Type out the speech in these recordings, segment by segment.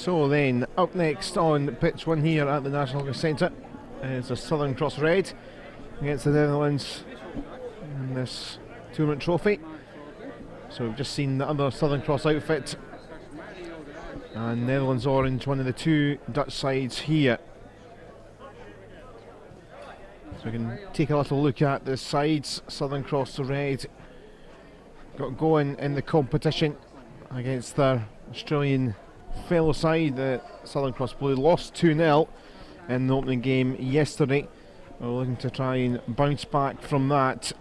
So then, up next on pitch 1 here at the National Hockey Centre is the Southern Cross Red against the Netherlands in this tournament trophy. So we've just seen the other Southern Cross outfit, and Netherlands Orange, one of the two Dutch sides here. So we can take a little look at the sides. Southern Cross Red got going in the competition against their Australian fellow side. The Southern Cross Blue lost 2-0 in the opening game yesterday. We're looking to try and bounce back from that.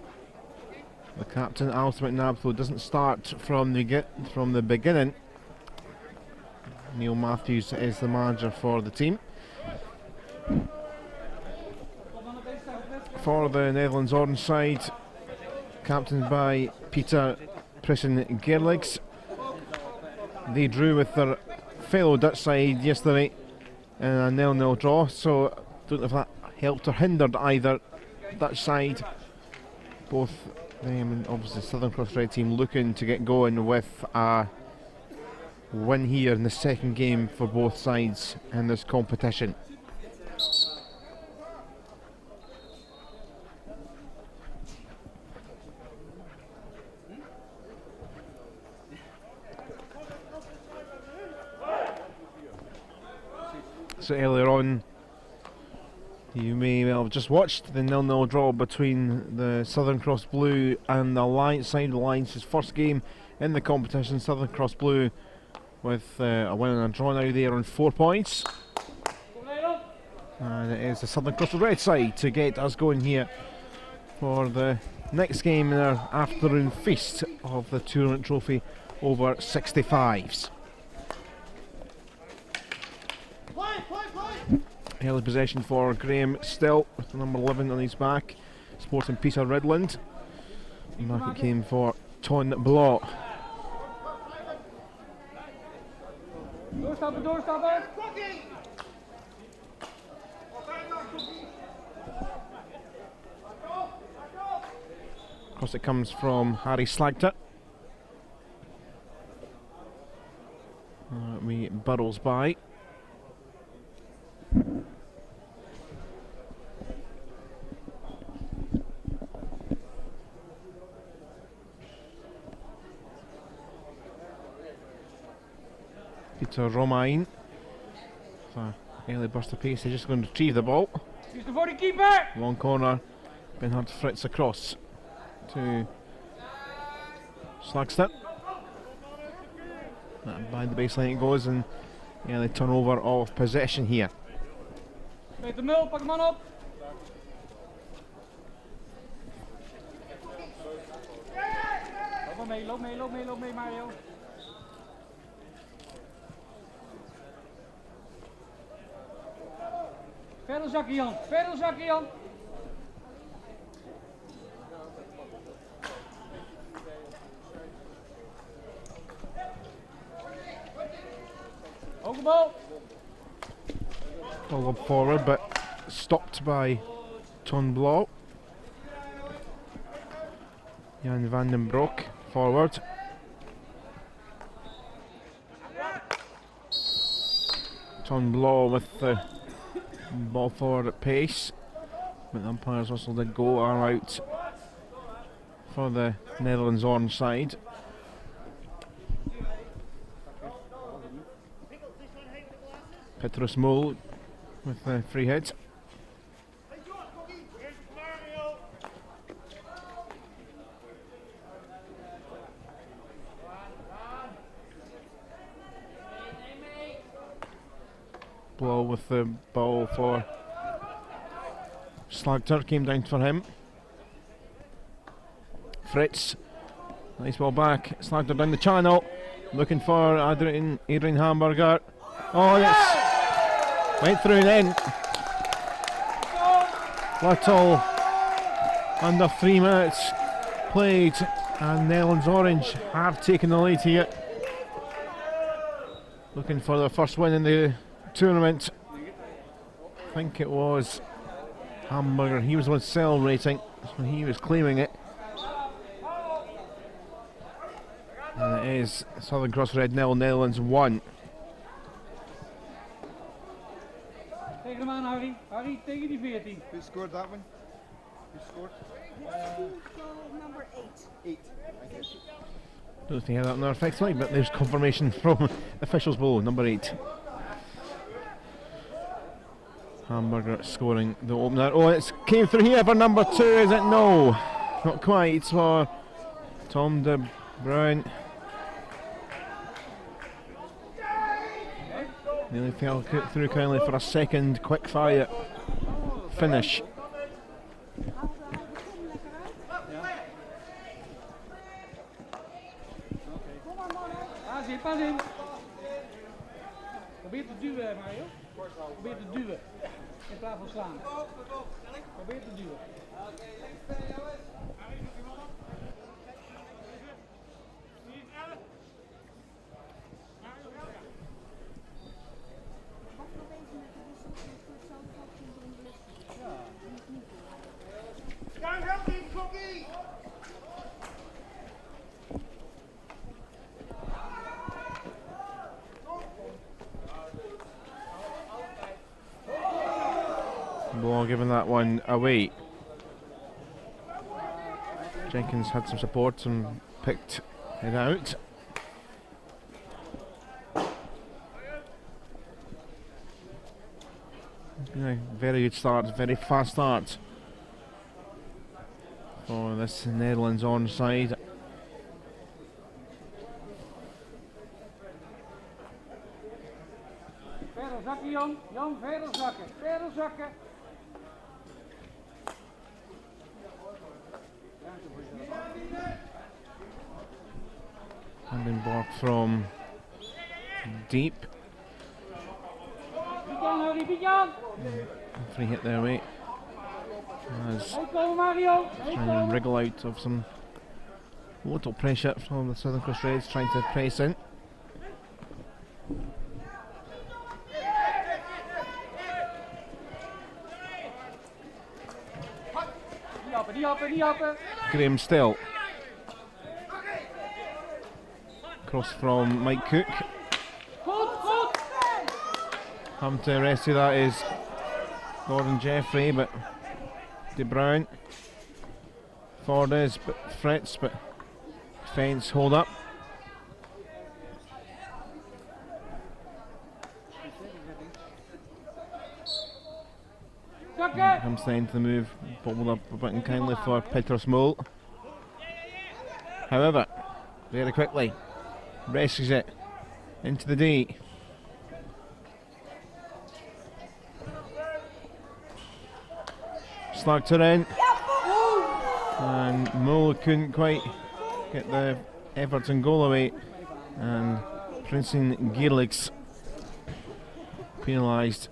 The captain, Alistair McNabb, though, doesn't start from the beginning. Neil Matthews is the manager for the team. For the Netherlands Orange side, captained by Peter Prissen-Gerligs. They drew with their fellow Dutch side yesterday in a 0-0 draw, so don't know if that helped or hindered either Dutch side. Both them and obviously the Southern Cross Red team looking to get going with a win here in the second game for both sides in this competition. So earlier on, you may well have just watched the 0-0 draw between the Southern Cross Blue and the Alliance side. Alliance's first game in the competition. Southern Cross Blue with a win and a draw now there on 4 points. And it is the Southern Cross Red side to get us going here for the next game in our afternoon feast of the tournament trophy over 65s. Early possession for Graham Still with the number 11 on his back, sporting Peter Ridland. And back it came for Ton Blot. Doorstappen! Across it comes from Harry Slagter. We burrows by. Peter Romain. Early burst of pace, he's just going to retrieve the ball. He's the body keeper! Long corner. Bernhard Fritz across to Slagster. By the baseline it goes, and they turn over of possession here. Peter Mul, pak hem man op. Loop mee, Mario. Verder zakken Jan, Hoge bal. Ball up forward, but stopped by Ton Blot. Jan van den Broek forward. Ton Blot with the ball forward at pace, but the umpire's whistle did go are out for the Netherlands Orange side. Petrus Mol with the free hit. Blow with the ball for Slagter, came down for him. Fritz, nice ball back. Slagter down the channel, looking for Adrian Hamburger. Oh yes, went through then. Little under 3 minutes played, and Netherlands Orange have taken the lead here. Looking for their first win in the tournament. I think it was Hamburger, he was the one celebrating, so he was claiming it. And it is Southern Cross Red 0, Netherlands 1. Harry. Harry tegen die 14. Who scored that one? Who scored? Number 8. 8. Thank you. Don't know if you hear that in our effects line, but there's confirmation from officials below, number 8. Hamburger scoring the opener. Oh, it's came through here for number 2, is it? No, not quite for Tom de Bruin. Nearly fell through kindly for a second quick fire finish. Pas in. Probeer te duwen, Mario. Probeer te duwen. In plaats van slaan. Probeer te duwen. Ball giving that one away. Jenkins had some support and picked it out. Yeah, very good start, very fast start for this Netherlands onside. Verder zakken, Jan. Jan, verder zakken. Verder zakken. Vandenborg from deep. Free hit their way. As trying to wriggle out of some little pressure from the Southern Cross Reds, trying to press in. Graham Still. Cross from Mike Cook. Come to rescue that is Gordon Jeffrey, but De Bruin. Forward is but Fritz, but fence hold up. Comes then to the move, bobbled up a bit unkindly for Peter Small. However, very quickly rescues it into the D. Slugged her in, and Mull couldn't quite get the Everton goal away, and Princeton Geerliks penalised.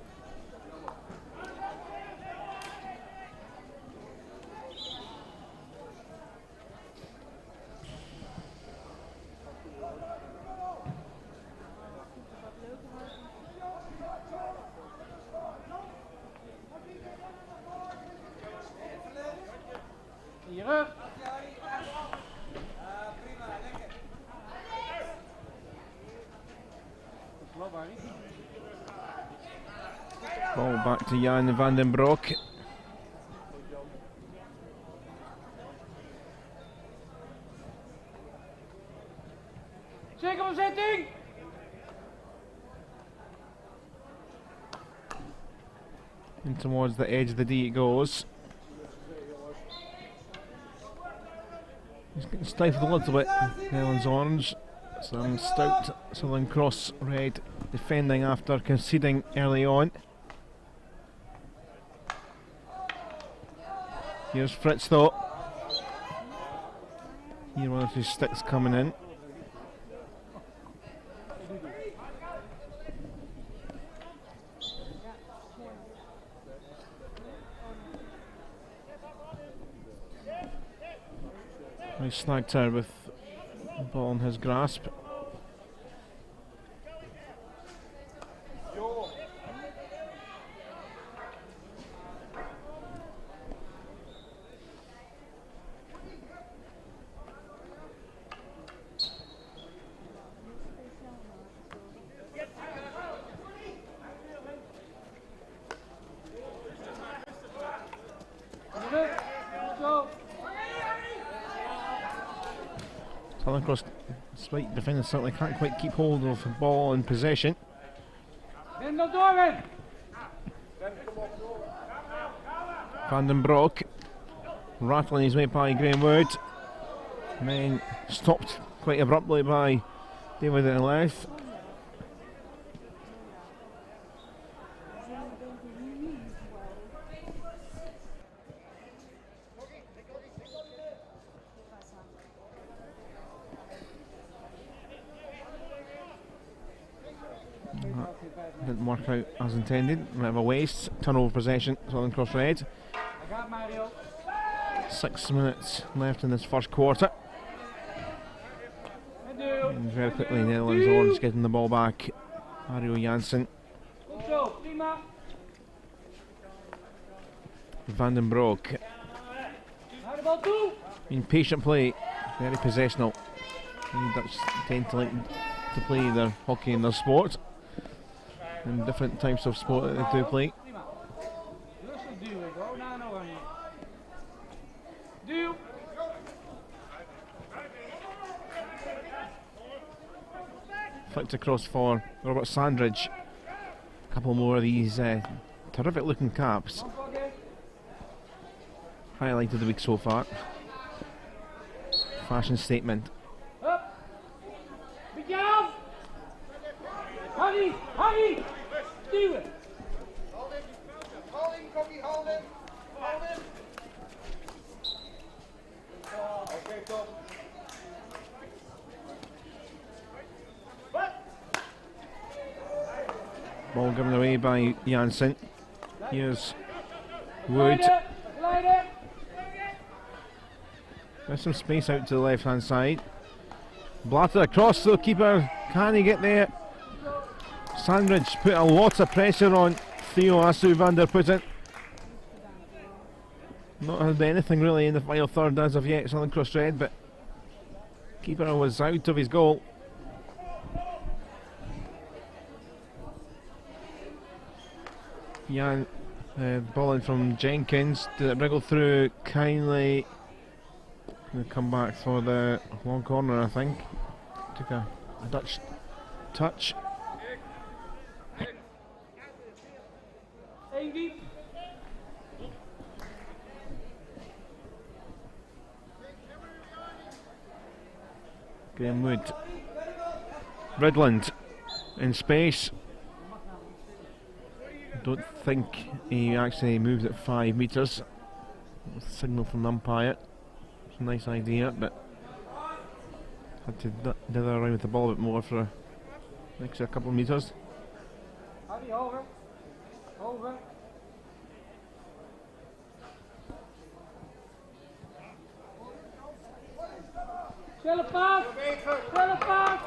Ball back to Jan van den Broek. Zeker bezetting! And towards the edge of the D it goes. He's getting stifled a little bit. Netherlands orange. Some stout Southern Cross red defending after conceding early on. Here's Fritz though. Here one of his sticks coming in. He snagged her with the ball in his grasp. Southern Cross, despite defenders, certainly can't quite keep hold of the ball in possession. Van den Broek rattling his way by Graham Wood, and then stopped quite abruptly by David at the left. Didn't work out as intended. We have a waste, turnover possession, Southern Cross Red. 6 minutes left in this first quarter. And very quickly, Netherlands Orange getting the ball back. Mario Jansen. Van den Broek. Impatient play, very possessional. The Dutch tend to like to play their hockey in their sport, and different types of sport that they do play. Flicked across for Robert Sandridge. A couple more of these terrific looking caps. Highlight of the week so far. Fashion statement. Honey! Do it! Hold him, Cookie, hold him! Okay, Tom. Ball given away by Jansen. Here's Wood. There's some space out to the left hand side. Blatter across to the keeper. Can he get there? Sandridge put a lot of pressure on Theo Asu van der Putten. Not had anything really in the final third as of yet, Southern Cross Red, but keeper was out of his goal. Jan, ball in from Jenkins. Did it wriggle through kindly? Gonna come back for the long corner, I think. Took a Dutch touch. Graham Wood. Ridland in space. Don't think he actually moved at 5 metres. Signal from the umpire. It's a nice idea, but had to dither around with the ball a bit more for an extra couple of metres. Over. Snelle paas! Snelle paas!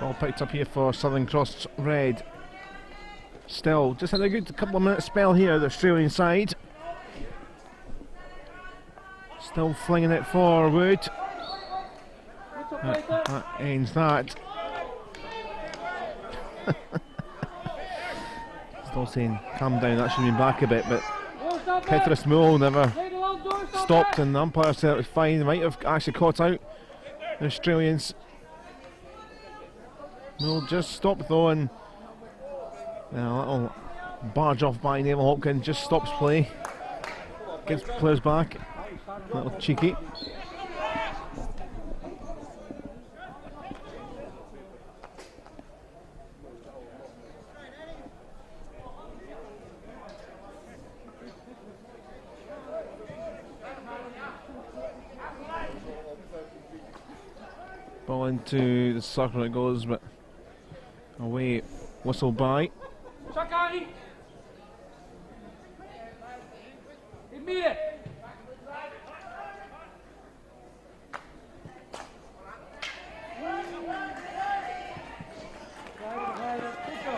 Ball picked up here for Southern Cross Red. Still, just had a good couple of minutes spell here, the Australian side. Still flinging it for Wood. That ends that. Still saying, calm down, that should have been back a bit, but Petrus Mull never stopped, and the umpire said it was fine. They might have actually caught out the Australians. Mull just stopped though, and a little barge off by Neville Hopkins just stops play. Gets players back. A little cheeky. Ball into the circle it goes, but away, whistle by. Sakari! In midden! Goed zo.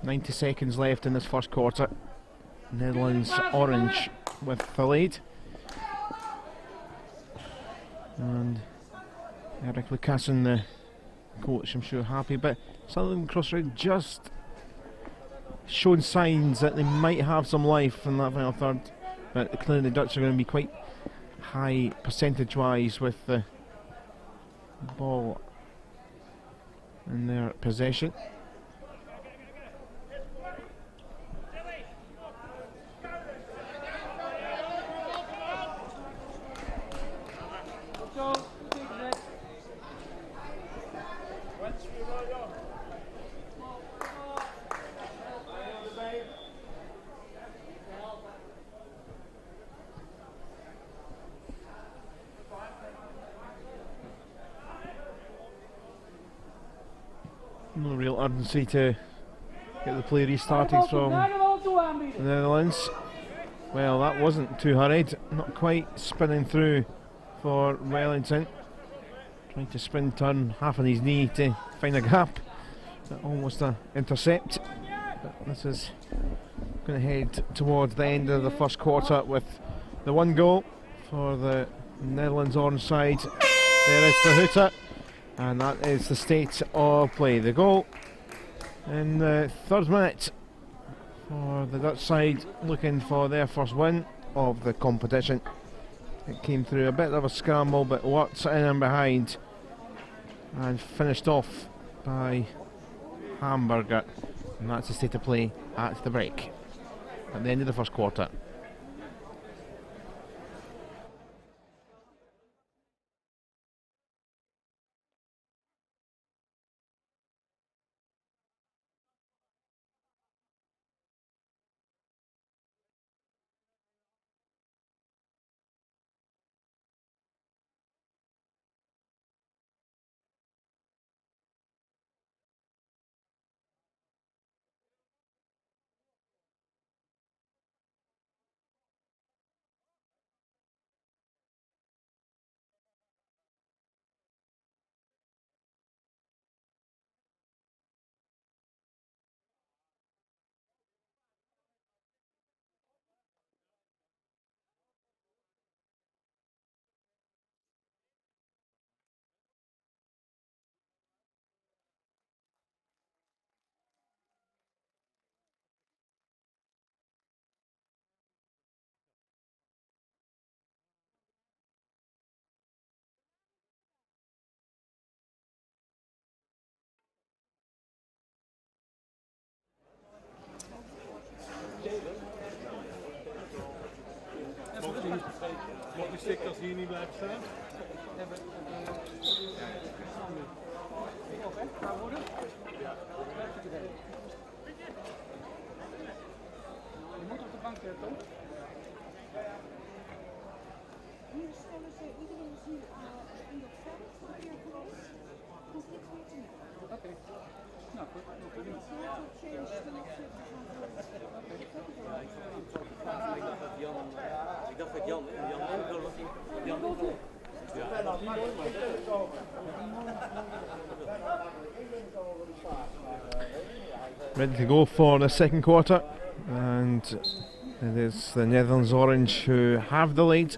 90 seconds left in this first quarter. Netherlands orange with the lead. And Eric Lucassen, the coach, I'm sure happy, but Southern Cross Red just shown signs that they might have some life in that final third, but clearly the Dutch are going to be quite high percentage wise with the ball in their possession. No real urgency to get the play restarted from the Netherlands. Well, that wasn't too hurried, not quite spinning through for Wellington. Trying to spin turn half on his knee to find a gap. Almost an intercept. But this is going to head towards the end of the first quarter with the one goal for the Netherlands orange side. There is the hooter. And that is the state of play. The goal in the third minute for the Dutch side, looking for their first win of the competition. It came through a bit of a scramble, but worked in and behind and finished off by Hamburger. And that's the state of play at the break, at the end of the first quarter. Mag die stickers hier niet blijven staan? Je moet op de bank zitten, toch? Hier stellen ze iedereen hier in dat veld hier geweest. Hoeft niks meer te doen. Oké. Nou, goed. Ik dacht dat Jan Ready to go for the second quarter, and it is the Netherlands Orange who have the lead,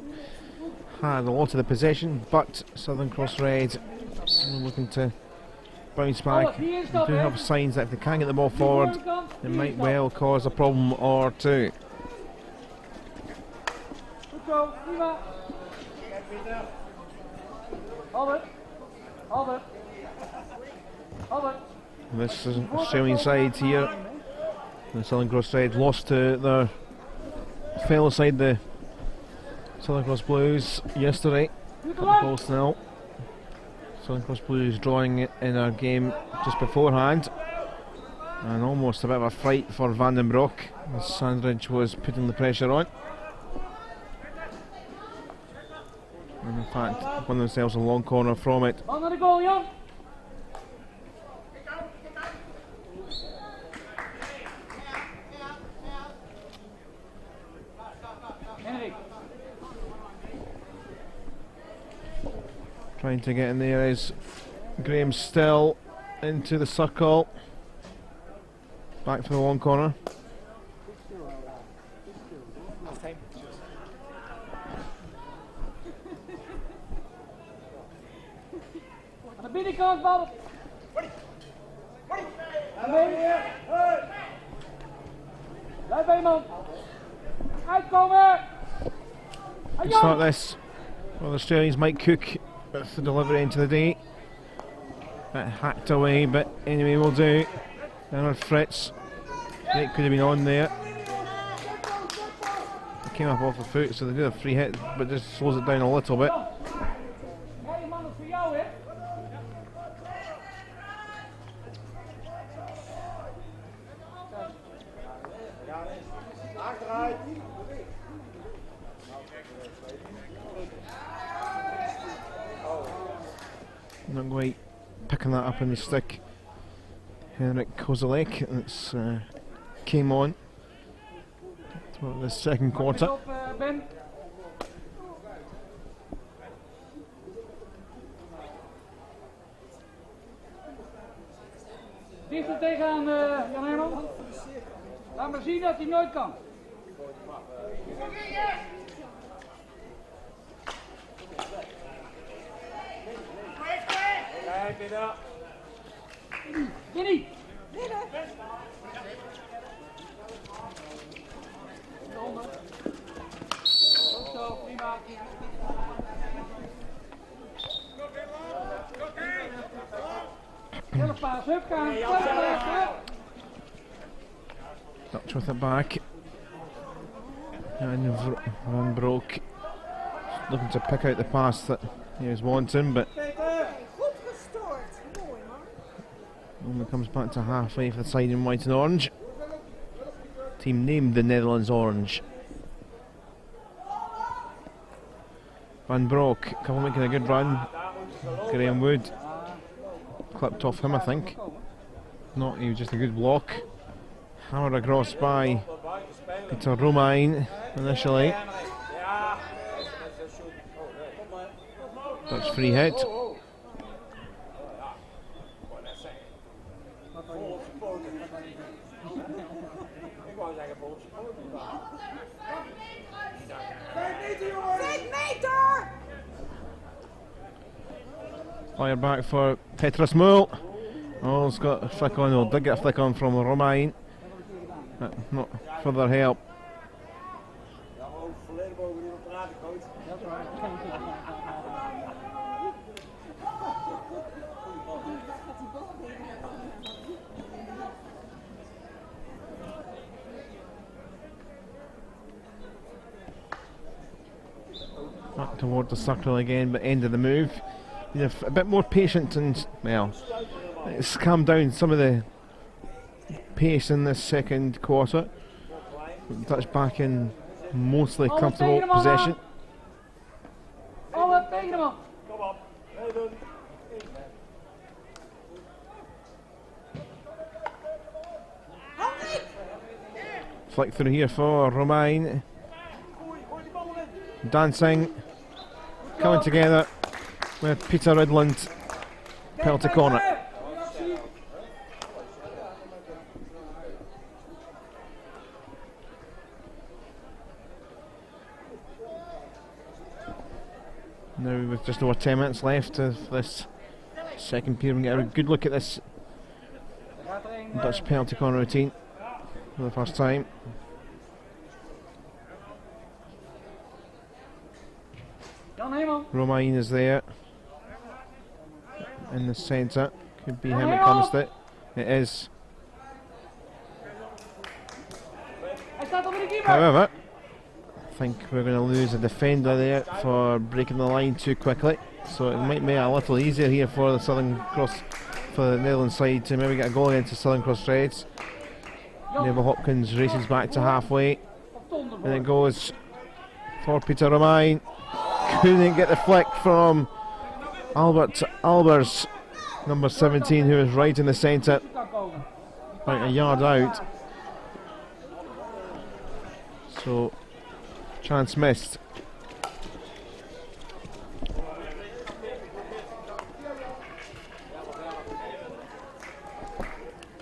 had a lot of the possession, but Southern Cross Red looking to bounce back. They do have signs that if they can get the ball forward, it might well cause a problem or two. Goed zo, prima. Albert. Albert. Albert. This is Australian side here. The Southern Cross Red lost to their fellow side, the Southern Cross Blues, yesterday. Goals nil. Southern Cross Blues drawing in our game just beforehand, and almost a bit of a fright for Van den Broek as Sandridge was putting the pressure on. And in fact, won themselves a long corner from it. Bal naar de goal, Jan. Henrik. Trying to get in there is Graham Still into the circle. Back for the long corner. Aan de binnenkant bal. Blijf bij man. Uitkomen. We start this. Well, the Australians might cook with the delivery into the day. Bit hacked away, but anyway, we'll do. Leonard Fritz. It could have been on there. It came up off the foot, so they do a free hit, but just slows it down a little bit. Hey man, dat is voor jou hè. Achteruit. Not quite picking that up in the stick. Henrik Kozilek, it's came on for the second quarter. Op, Ben. Dichter tegenaan Jan Herman. Laat maar zien dat hij nooit kan. Kijk, binnen. Jenny! Zo, prima. Zelf paas, hup, gaan. Dutch with it back. And Van Broek looking to pick out the pass that he was wanting, but Goed gestoord. Mooi man. only comes back to halfway for the side in white and orange. Team named the Netherlands Orange. Van Broek, couple making a good run. Graham Wood clipped off him, I think. Not, he was just a good block. Hammered across by Peter Romein initially. Dutch free hit. Fire back for Petrus Moel. Oh, it's got a flick on, or did get a flick on from Romein. Not further help. Back toward the circle again, but end of the move. You're a bit more patient and, well, it's calmed down some of the pace in this second quarter. Dutch back in mostly comfortable possession. Alle tegen hem op. Kom op. Meedoen. Flick through here for Romein. Dancing, coming together with Peter Ridland. Penalty corner. Now with just over 10 minutes left of this second period, we get a good look at this Dutch penalty corner routine for the first time. Romein is there in the centre. Could be him, it comes to it. It is. However, I think we're going to lose a defender there for breaking the line too quickly. So it might be a little easier here for the Southern Cross, for the Netherlands side to maybe get a goal against the Southern Cross Reds. Neville Hopkins races back to halfway. And it goes for Peter Romein. Couldn't get the flick from Albert Albers, number 17, who is right in the centre, about a yard out. So, chance missed.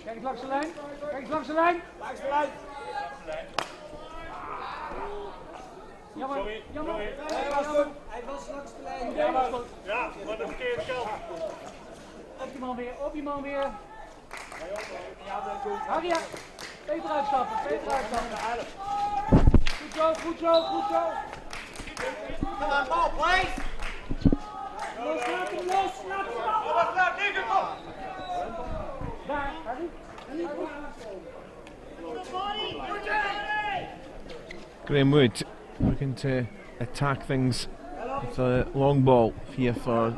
Kijk eens langs de lijn. Kijk eens langs de lijn. Jammer, jammer. Hij was langs de lijn. Ja, maar goed. Ja, maar de verkeerde kant. Op die man weer. Harry, ja. Beter uitstappen, beter uitstappen. Goed zo, goed zo, goed zo. Come on, ball, please. Los, laat hem los, laat hem los. Daar, Harry. Graham Wood looking to attack things with a long ball here for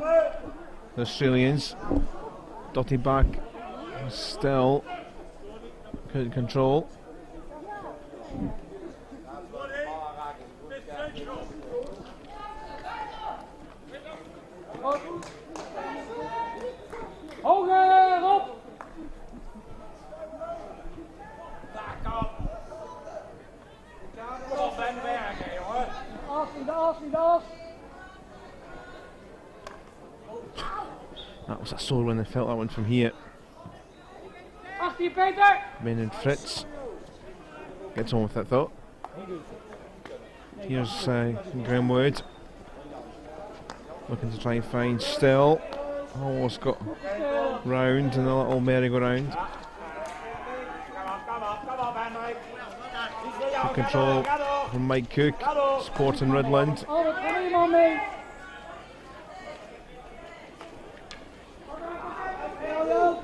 the Australians. Dotty back, still couldn't control. Hoger op! Kom op, Ben werken, jongen. In de as, in de as. That was a sore one, I felt that one from here. 18 Peter! Maynard Fritz gets on with it though. Here's Graham Wood looking to try and find Still. Almost got round in a little merry-go-round. Good control from Mike Cook, supporting Ridland. Albert, kom er iemand mee.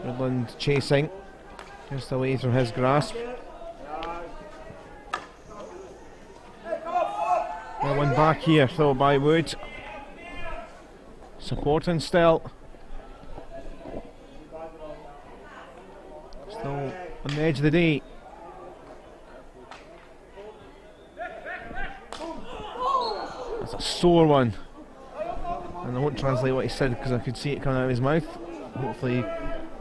Ridland chasing, just away from his grasp. Well, one back here though by Wood. Supporting Still. Still on the edge of the day. That's a sore one. And I won't translate what he said because I could see it coming out of his mouth. Hopefully he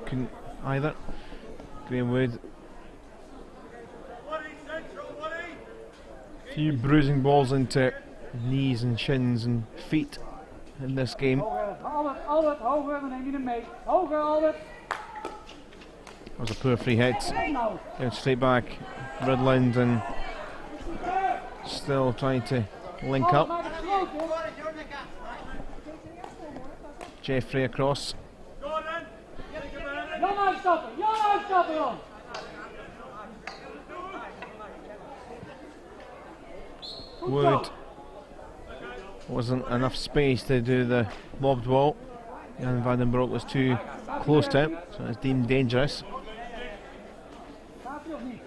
couldn't either. Graham Wood. A few bruising balls into knees and shins and feet in this game. Albert, Albert, hoger, dan neem je hem mee. Hoger, Albert. That was a poor free hit. Nou. Going straight back. Ridland and Still trying to link up. Maak het groot, hoor. Jeffrey across. Jan uitstappen dan. Wood. Wasn't enough space to do the lobbed ball. Jan van den Broek was too close to him, so it's deemed dangerous. Gaat hij of niet?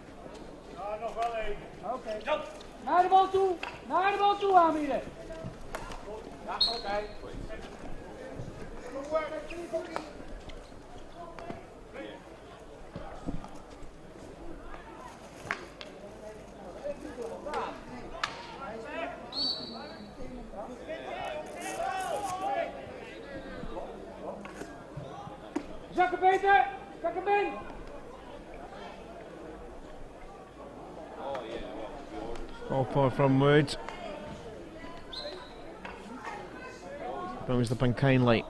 Ja, nog wel even. Oké. Naar de bal toe aanbieden. Ja, oké. Zakken Peter, zak hem in. Ball forward from Wood. Brings up unkindly.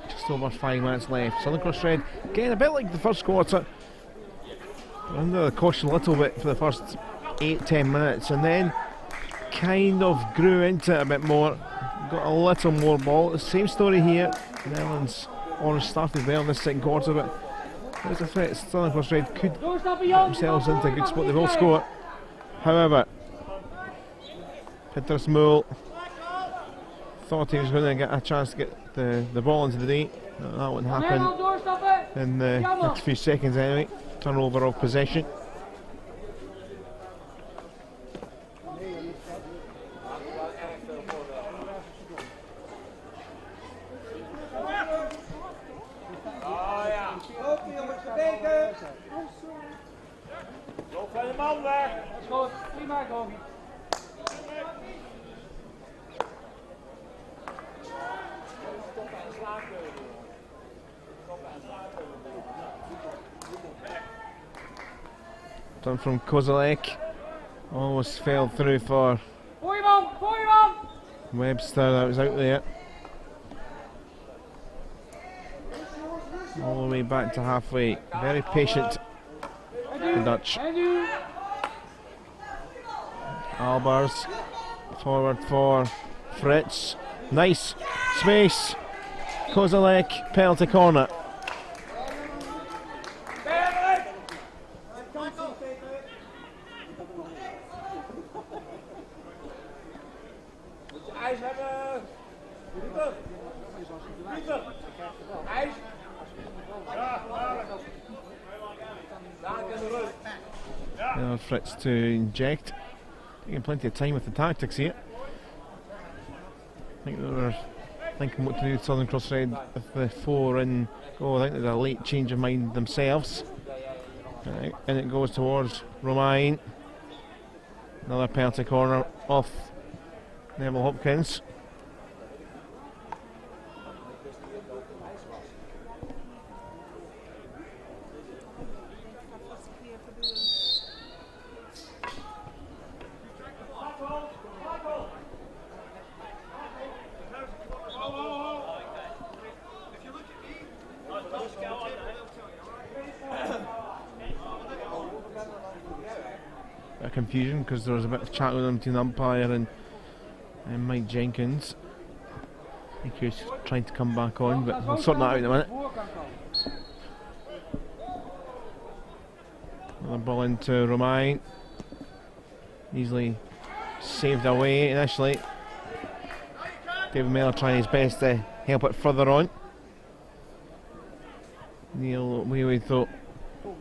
Just over 5 minutes left. Southern Cross Red getting a bit like the first quarter. Under the caution a little bit for the first 8-10 minutes and then kind of grew into it a bit more. Got a little more ball. The same story here. Netherlands on started well in this second quarter, but there's a threat. Southern Cross Red could get themselves into a good spot. They will score. However, Peter Smull thought he was going to get a chance to get the ball into the day. That wouldn't happen in the next few seconds anyway. Turnover of possession. Loop van je man weg. Dat is goed, prima Gogi. Done from Kozalek. Almost fell through for Voor je man! Webster, that was out there. All the way back to halfway. Very patient the Dutch. And you. Albers forward for Fritz. Nice space. Kozalek, penalty corner. IJs hebben. Dieper. IJs. Ja, daar in de rug. Fritz to inject. Taking plenty of time with the tactics here. I think they were thinking what to do with Southern Cross Red with the 4 in. Oh, I think there's a late change of mind themselves. Right, and it goes towards Romain. Another penalty corner off Neville Hopkins. Confusion because there was a bit of chat with them between the umpire and Mike Jenkins. I think he was trying to come back on, but we'll sort that out in a minute. Another ball into Romain. Easily saved away initially. David Miller trying his best to help it further on. Neil Weawy thought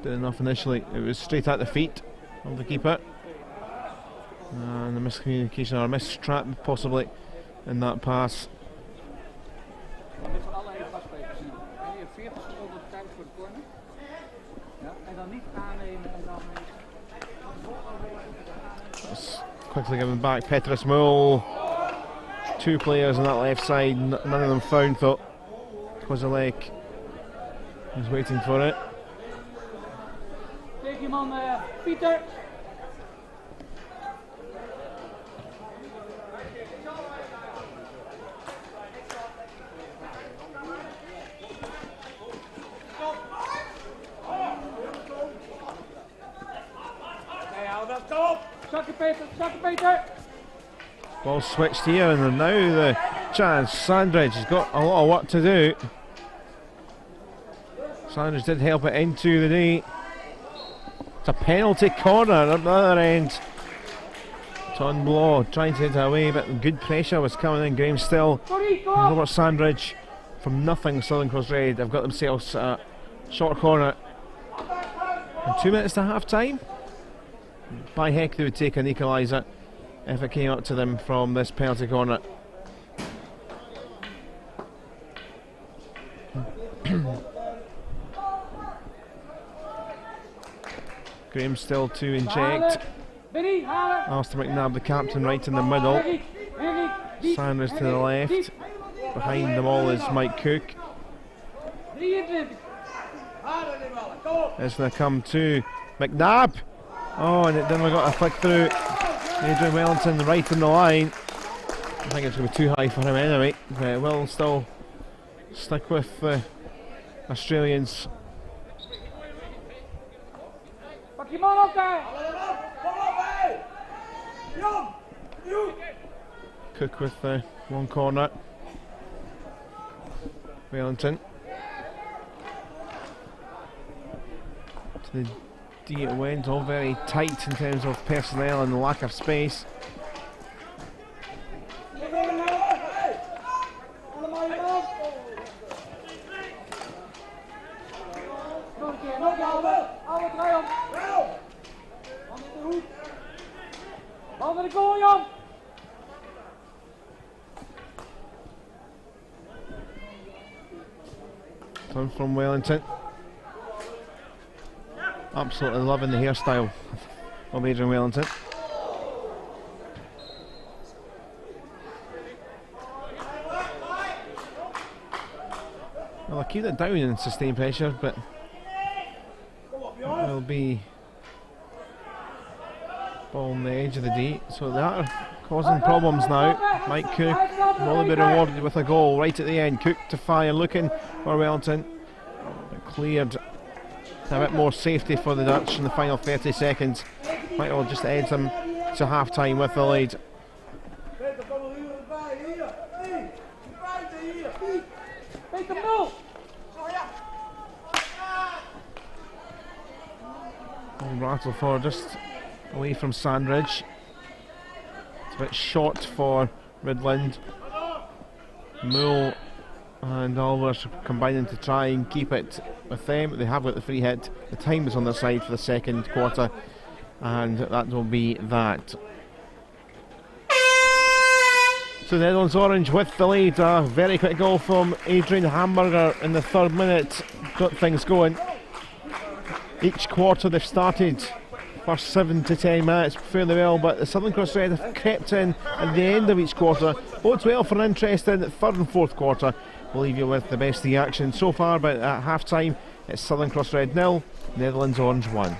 did enough initially. It was straight at the feet of the keeper. And a miscommunication or a mistrap possibly in that pass. Dit voor alle vastsprekers zien. En je 40 seconden tijd voor de corner. Ja, en dan niet aannemen en dan. That's quickly given back. Petrus Mull. 2 players on that left side, none of them found. Thought Kozalek was waiting for it. Take him on, Pieter. Zakken Peter! Ball switched here and now the chance. Sandridge has got a lot of work to do. Sandridge did help it into the knee. It's a penalty corner at the other end. Ton Blow trying to get it away, but good pressure was coming in. Graham Still and Robert Sandridge from nothing. Southern Cross Red have got themselves a short corner. And 2 minutes to half time. By heck they would take an equaliser if it came up to them from this penalty corner. Graham Still to inject. Alistair McNabb, the captain, right in the middle. Sanders to the left. Behind them all is Mike Cook. It's going to come to McNabb. Oh, and it never got a flick through. Adrian Wellington right in the line. I think it's going to be too high for him anyway. But will still stick with the Australians. Cook with the one corner. Wellington. To the D it went, all very tight in terms of personnel and the lack of space. Turn from Wellington. Absolutely loving the hairstyle of Adrian Wellington. Well, I keep it down and sustain pressure, but it will be ball on the edge of the D. So they are causing problems now. Mike Cook will be rewarded with a goal right at the end. Cook to fire, looking for Wellington, but cleared A bit more safety for the Dutch in the final 30 seconds. Might well just edge them to half time with the lead. Peter, kom er hier bij. Hier. Hey, die buiten hier. Peter Mul! Rattleford just away from Sandridge. It's a bit short for Midland. Moole and Alvers combining to try and keep it with them. They have got the free hit. The time is on their side for the second quarter, and that will be that. So the Netherlands Orange with the lead. A very quick goal from Adrian Hamburger in the 3rd minute got things going. Each quarter they've started first 7 to 10 minutes fairly well, but the Southern Cross Red have crept in at the end of each quarter. Bodes well for an interesting 3rd and 4th quarter. We'll leave you with the best of the action so far, but at half time it's Southern Cross Red 0, Netherlands Orange 1.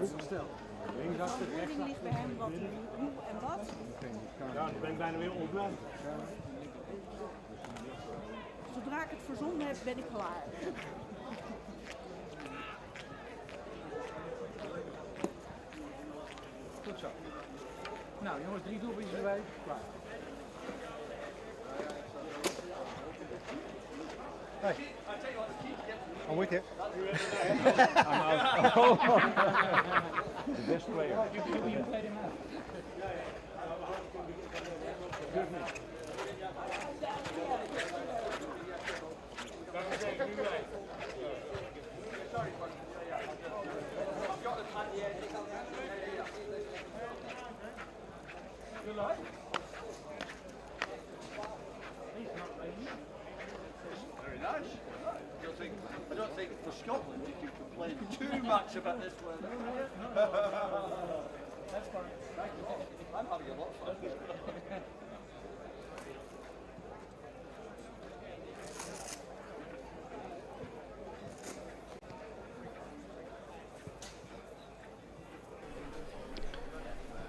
stel. De verantwoording ligt bij hem wat hij hoe en wat. Ja, dan ben ik bijna weer ontbloot. Zodra ik het verzonnen heb, ben ik klaar. Goed zo. Nou jongens, 3 doelpuntjes erbij. Klaar. Hey. I'm with you. The best player. You played him out. Good man. Very nice. I don't think for Scotland you can complain too much about this weather. That's fine. I'm having a lot of fun.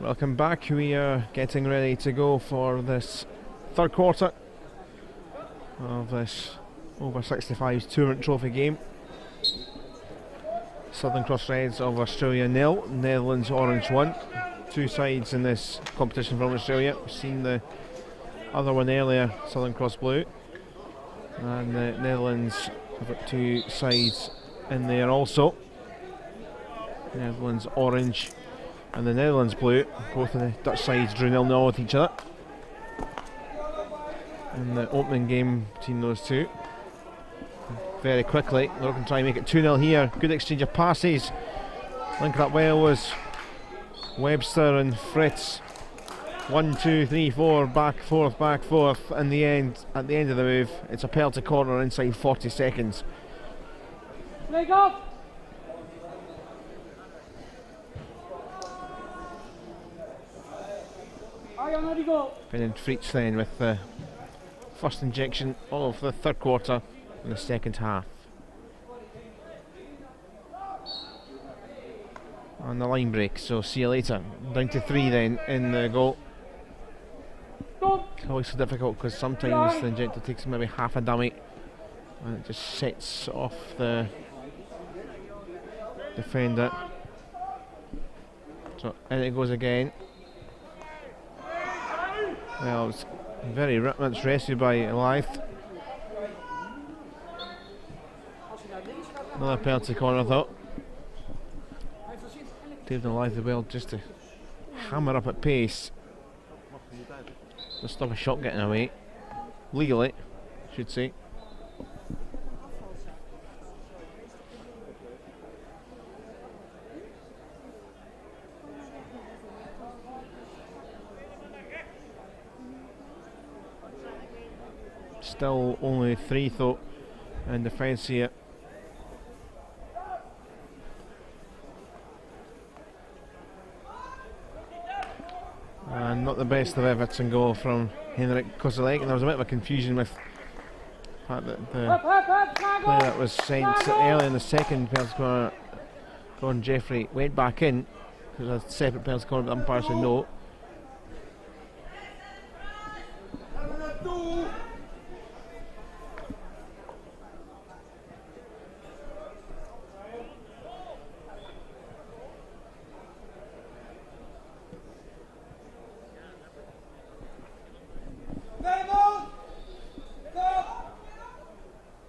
Welcome back. We are getting ready to go for this third quarter of this over 65s tournament trophy game. Southern Cross Reds of Australia 0, Netherlands Orange 1. Two sides in this competition from Australia. We've seen the other one earlier, Southern Cross Blue, and the Netherlands have got two sides in there also. Netherlands Orange and the Netherlands Blue. Both of the Dutch sides drew 0-0 with each other in the opening game between those two. Very quickly, they're going to try and make it 2-0 here. Good exchange of passes. Linking up well was Webster and Fritz. 1, 2, 3, 4, back, forth. In the end, at the end of the move, it's a penalty corner inside 40 seconds. Break off! Brendan Fritz then with the first injection of the third quarter in the second half. On the line break, so see you later. Down to 3 then in the goal. It's always so difficult because sometimes the injector takes maybe half a dummy and it just sets off the defender. So in it goes again. Well, it's very much rescued by Elythe. Another penalty corner though. David and Elythe well just to hammer up at pace to stop a shot getting away. Legally, should say. Still only 3 though in defence here. And not the best of efforts and goal from Henrik Kozelek, and there was a bit of a confusion with the fact that the player that was sent early in the second penalty corner, Gordon Jeffrey, went back in. It was a separate penalty corner, but the umpire said no.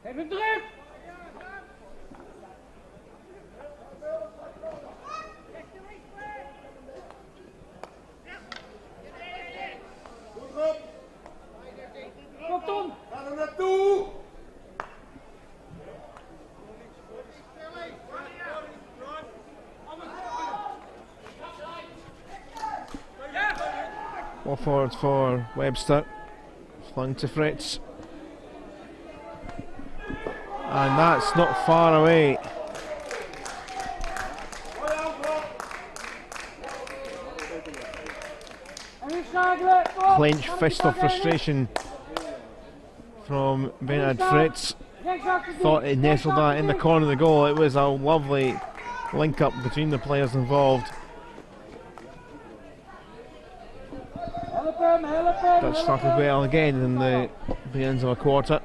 Even druk! Kom Tom! Ga er naartoe! Ball forward for Webster, flung to Fritz. And that's not far away. Clenched fist of frustration from Bernard Fritz. Thought he nestled that in the corner of the goal. It was a lovely link up between the players involved. That started well again in the beginnings of a quarter.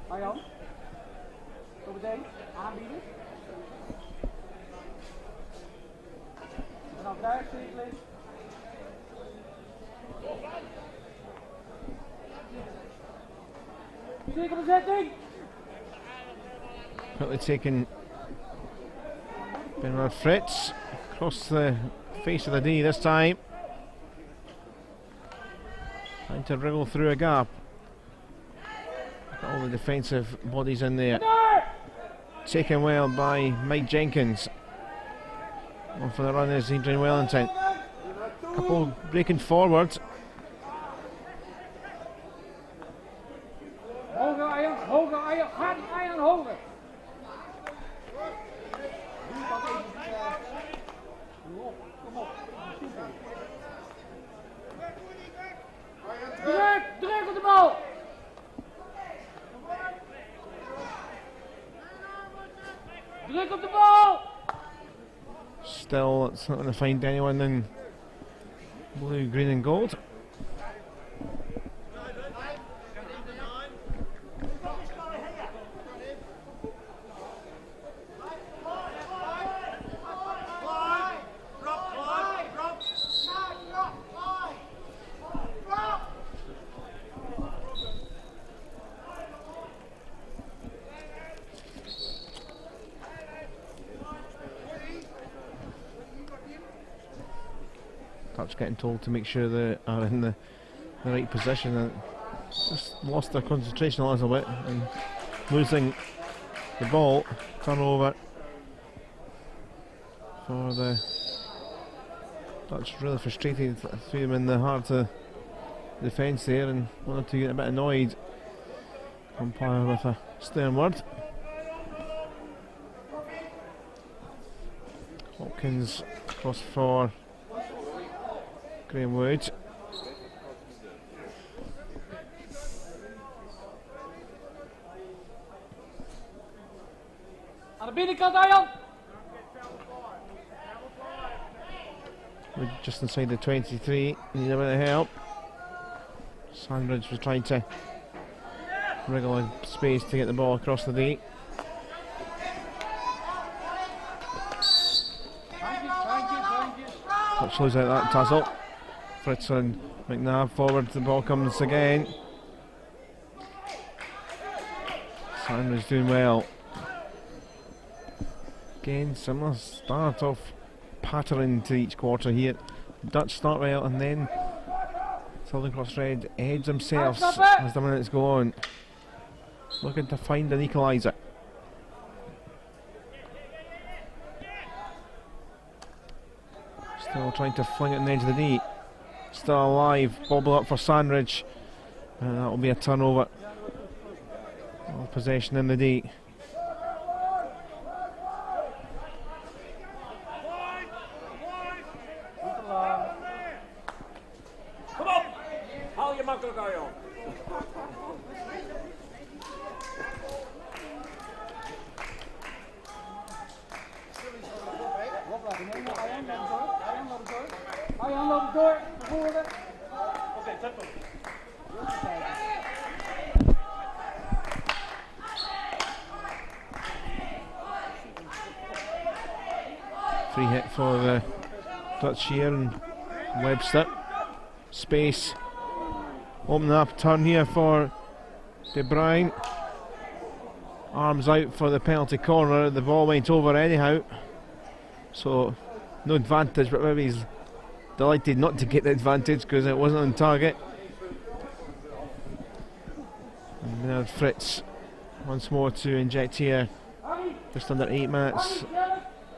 Arjan, zo meteen aanbieden. Vanaf daar zie ik lees. Zeker bezetting! Quickly taken Bernard Fritz across the face of the D this time. Trying to wriggle through a gap. Got all the defensive bodies in there. Taken well by Mike Jenkins. On for the run is Adrian Wellington. Couple breaking forward. Hoger Arjan, hoger Arjan, ga die Arjan hoger! Kom op, druk op de bal! Druk op de bal! Still, it's not going to find anyone in blue, green and gold. Touch getting told to make sure they are in the right position, and just lost their concentration a little bit and losing the ball. Turnover for the Dutch, really frustrated, threw them in the heart of the defence there and wanted to get a bit annoyed. Umpire with a stern word. Hopkins across for Graham Wood. Aan de binnenkant Arjan! Wood just inside the 23, need a bit of help. Sandridge was trying to wriggle in space to get the ball across the D. That slows out that tussle. Fritz and McNabb forward, the ball comes again. Sandridge doing well. Again, similar start of pattern to each quarter here. Dutch start well and then Southern Cross Red edge themselves as the minutes go on. Looking to find an equaliser. Still trying to fling it on the edge of the D. Still alive, bobble up for Sandridge. And that will be a turnover. All possession in the D. Kom op! Haal je makkelijk Arjan. Arjan loopt door, naar voren. Oké, tempo. Free hit for Dutch here and Webster. Space. Open up, turn here for De Bruyne. Arms out for the penalty corner. The ball went over anyhow. So no advantage, but maybe he's delighted not to get the advantage because it wasn't on target. And now Fritz once more to inject here. Just under 8 minutes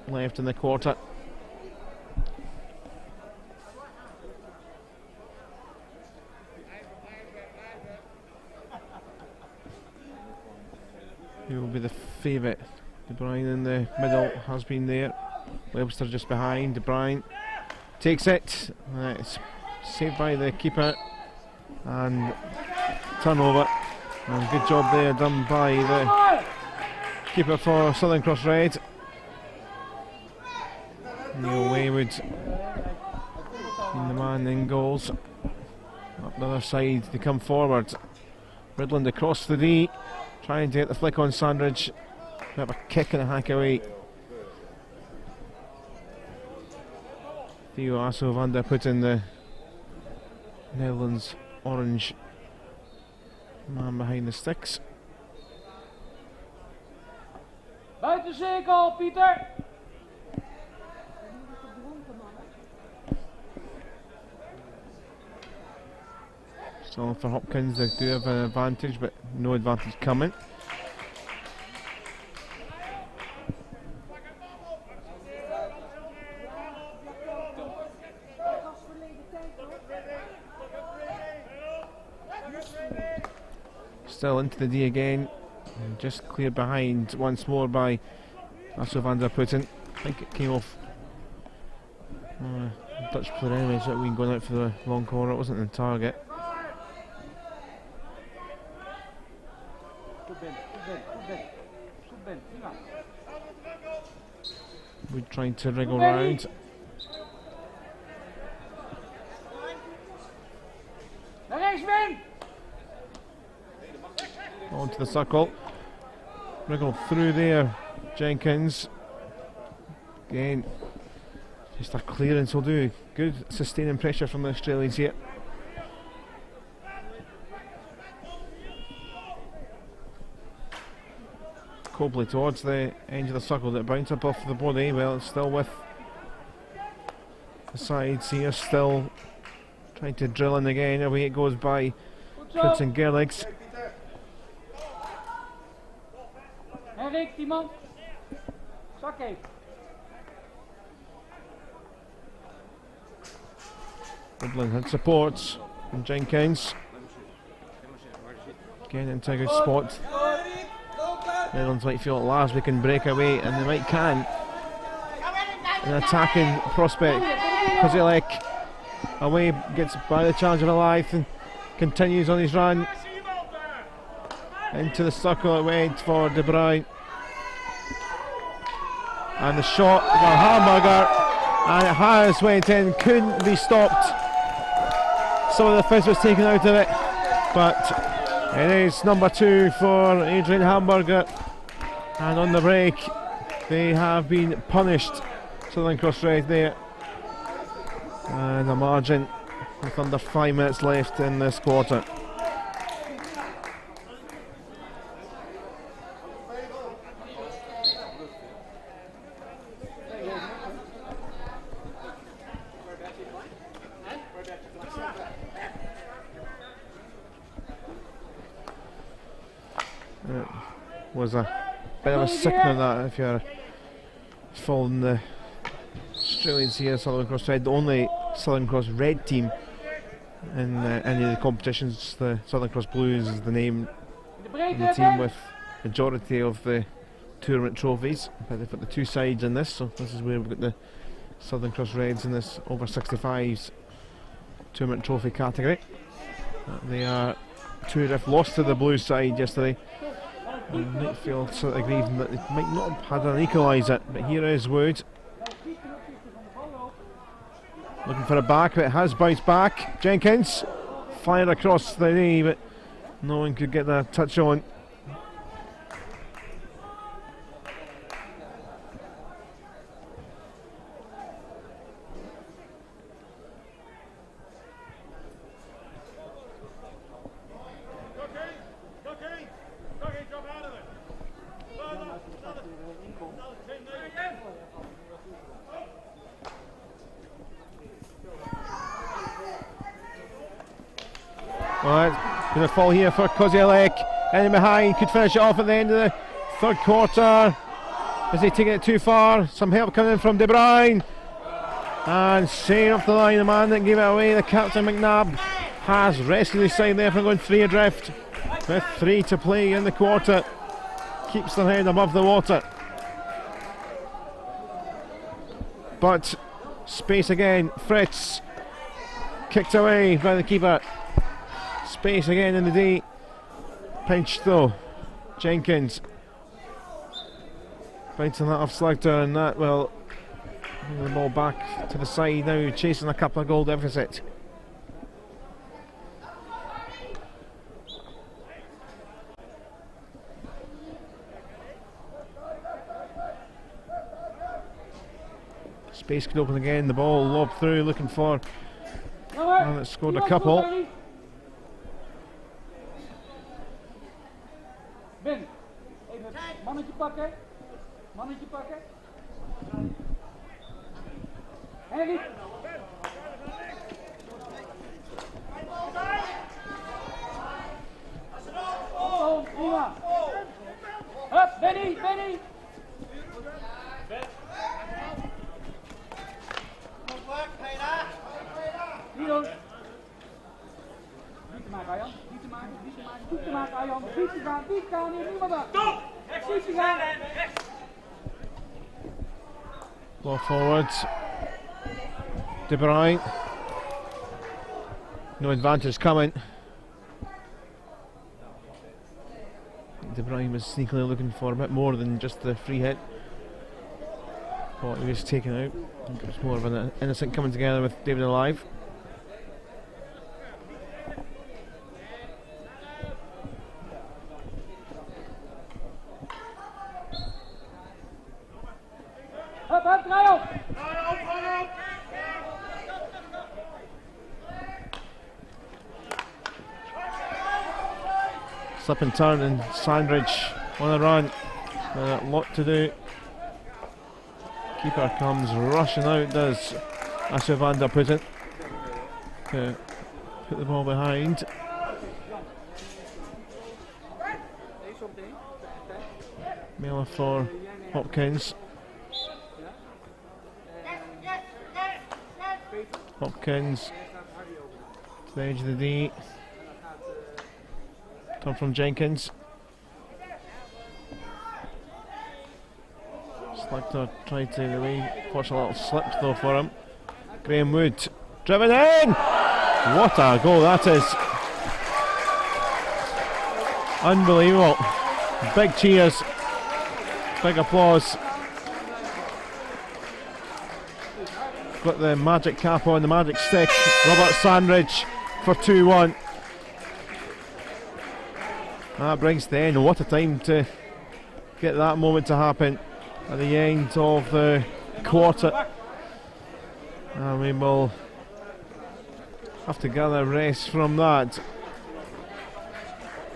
left in the quarter. Who will be the favourite? De Bruyne in the middle has been there. Webster just behind. De Bruyne takes it. It's saved by the keeper and turnover. And good job there done by the keeper for Southern Cross Red. Neil Waywood, the man in goals. Up the other side, they come forward. Ridland across the D, trying to get the flick on Sandridge. Bit of a kick and a hack away. Theo Asovander put in the Netherlands orange man behind the sticks. Buitencirkel, Pieter! So for Hopkins, they do have an advantage, but no advantage coming. Still into the D again, and just cleared behind once more by Asovander Putin. I think it came off Dutch player anyway, so we going out for the long corner. It wasn't the target. We're trying to wriggle round. Onto the circle. Wriggle through there. Jenkins. Again, just a clearance will do. Good sustaining pressure from the Australians here. Copley towards the end of the circle that bounce up off the body. Well, it's still with the sides here, still trying to drill in again. Away it goes by Fritz and Gerligs. Henrik, die man. Zak even. Woodland had supports from Jenkins. Getting into a good spot. Netherlands might feel at last we can break away, and they might can. An attacking prospect. Kozilek away, gets by the challenge of a life and continues on his run. Into the circle it went for De Bruyne. And the shot, the hamburger, and it has went in, couldn't be stopped. Some of the fizz was taken out of it, but it is number 2 for Adrian Hamburger, and on the break they have been punished. Southern Cross Red there, and a margin with under 5 minutes left in this quarter. Was a bit of a sickener that if you're following the Australians here. Southern Cross Red, the only Southern Cross Red team in any of the competitions. The Southern Cross Blues is the name of the team with majority of the tournament trophies, but they've got the 2 sides in this, so this is where we've got the Southern Cross Reds in this over 65s tournament trophy category. They are 2 ref lost to the Blues side yesterday. Might feel sort of aggrieved that they might not have had an equaliser, but here is Wood looking for a back, but it has bounced back. Jenkins fired across the knee, but no one could get that touch on. Alright, going to fall here for Kozilek. In behind, could finish it off at the end of the third quarter. Is he taking it too far? Some help coming in from De Bruyne. And staying off the line, the man that gave it away, the captain McNabb, has rescued his side there from going 3 adrift. With 3 to play in the quarter. Keeps their head above the water. But Space again. Fritz. Kicked away by the keeper. Space again in the D. Pinched though. Jenkins. Bouncing that off Slugter, and that will bring the ball back to the side now, chasing a couple of goal deficit. Space could open again, the ball lobbed through, looking for one that scored a couple. Ben, even mannetje pakken. Mannetje pakken. Henry. Oh, prima. Hup, Benny, Benny. Niet doen. Niet te maken, Arjan. Niet te maken, niet te maken, niet te maken, Arjan. Niet te gaan, hier niemand aan. Stop! Niet te gaan. Ball forwards. De Bruyne. No advantage coming. De Bruyne was sneakily looking for a bit more than just the free hit. Thought he was taken out. I think it was more of an innocent coming together with David alive. Hup, hup, draai op! Slip and turn, and Sandridge on the run. A lot to do. Keeper comes rushing out, does Ashevander put it. To put the ball behind. Miller for Hopkins. Hopkins to the edge of the D. Come from Jenkins. Slugter tried to get away. Watch a little slip though for him. Graham Wood driven in! What a goal that is! Unbelievable. Big cheers. Big applause. Got the magic cap on, the magic stick. Robert Sandridge for 2-1. That brings the end. What a time to get that moment to happen at the end of the quarter. And we will have to gather rest from that.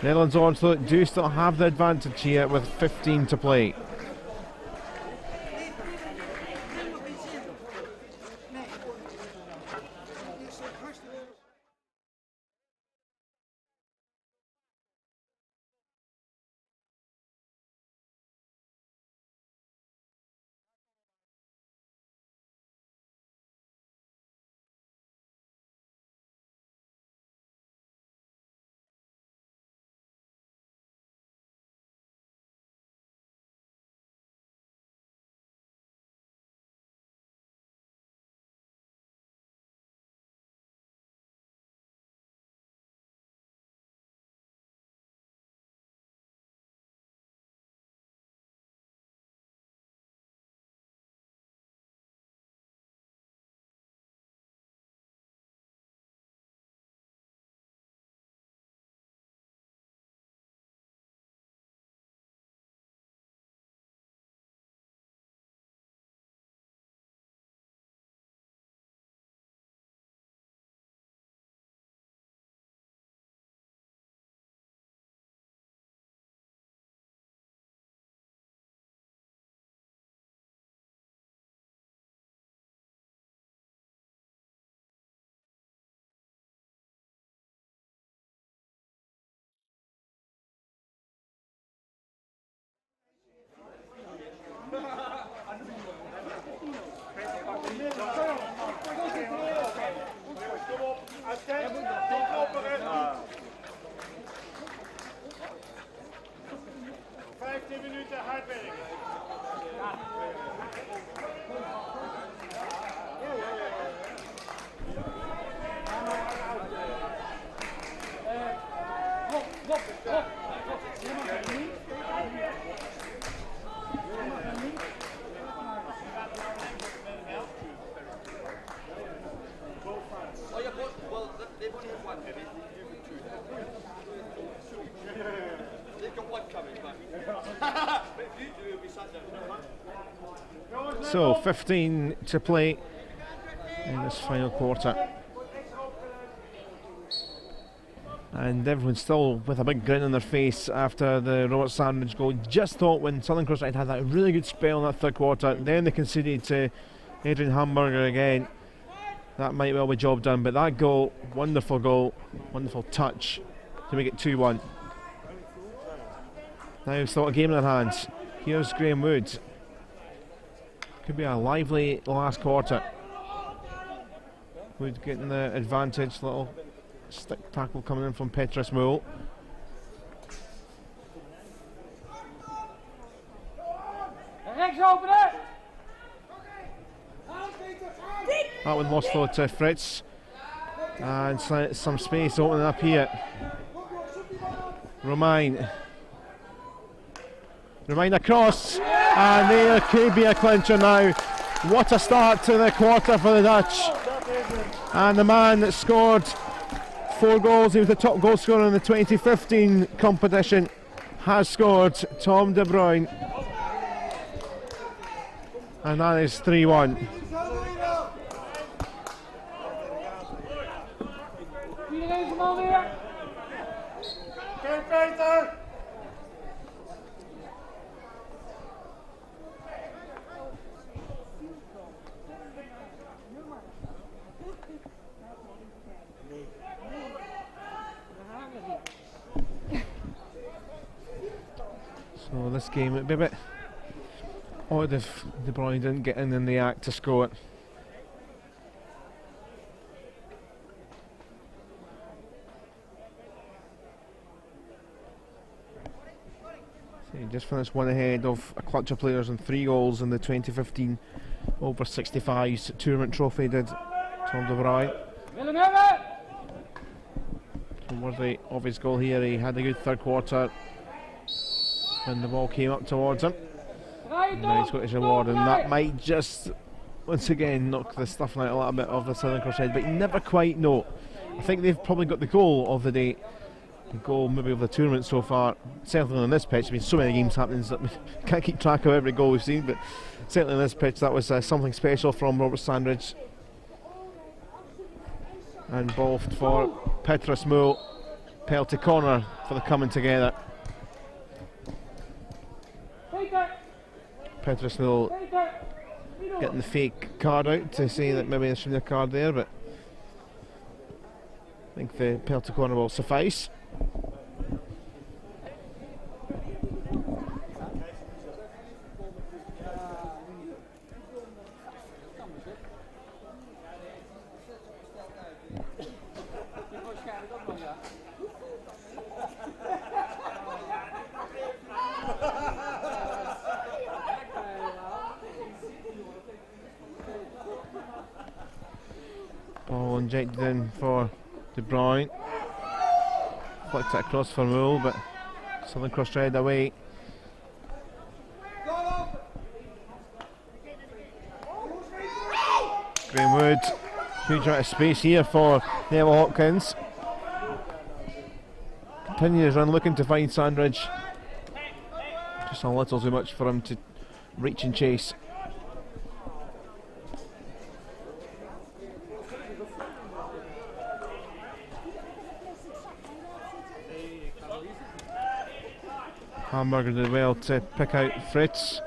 Netherlands also do still have the advantage here with 15 to play. So 15 to play in this final quarter. And everyone's still with a big grin on their face after the Robert Sandridge goal. Just thought when Southern Cross Red had that really good spell in that third quarter, then they conceded to Adrian Hamburger again. That might well be job done, but that goal, wonderful touch to make it 2-1. Now it's still a game in their hands. Here's Graham Wood. Could be a lively last quarter. Wood getting the advantage, little stick tackle coming in from Petrus Moole. That one lost though to Fritz, and some space opening up here. Romain across, and there could be a clincher now. What a start to the quarter for the Dutch. And the man that scored 4 goals, he was the top goal scorer in the 2015 competition, has scored, Tom De Bruyne. And that is 3-1. So this game would be a bit odd if De Bruyne didn't get in the act to score it. So he just finished one ahead of a clutch of players and 3 goals in the 2015 over 65s tournament trophy, did Tom De Bruyne. So worthy of his goal here. He had a good third quarter when the ball came up towards him. And now he's got his reward, and that might just once again knock the stuffing out a little bit of the Southern Cross Red, but you never quite know. I think they've probably got the goal of the day, the goal maybe of the tournament so far. Certainly on this pitch, there's been so many games happening that we can't keep track of every goal we've seen, but certainly on this pitch that was something special from Robert Sandridge. And ball for Petrus Moole, penalty corner for the coming together. Petrus Moole getting the fake card out to say that maybe there should be a card there, but I think the penalty corner will suffice. Ball injected in for De Bruyne. Flicked it across for Moole, but Southern Cross Red away. Graham Wood, huge amount of space here for Neville Hopkins. Continues run looking to find Sandridge. Just a little too much for him to reach and chase. Hamburger did well to pick out Fritz.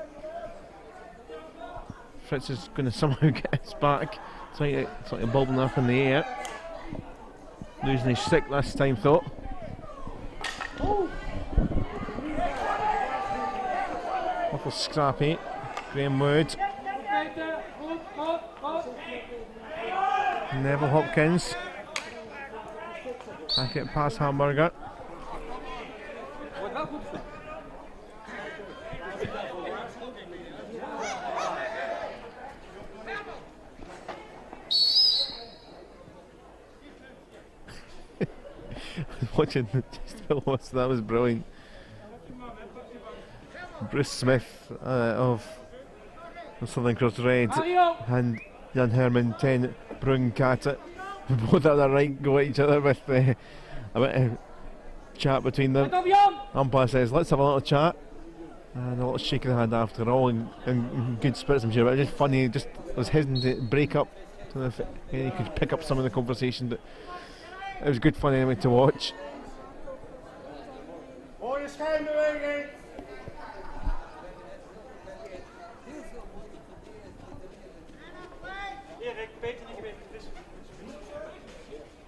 Fritz is going to somehow get his back. It's like bobbing up in the air. Losing his stick this time though. Awful scrappy. Graham Wood. Neville Hopkins. Back it past Hamburger. Watching just below us, that was brilliant. Bruce Smith of Southern Cross Red and Jan Herman ten Brun Katte both at the right go at each other with a bit of chat between them. Umpire says let's have a little chat. And a lot of shaking the hand after all, in good spirits, I'm sure. But it's just funny, just was hesitant to break up. So if he could pick up some of the conversation, but it was good fun anyway to watch. Mooie schijnbeweging. Erik, beter niet gewicht.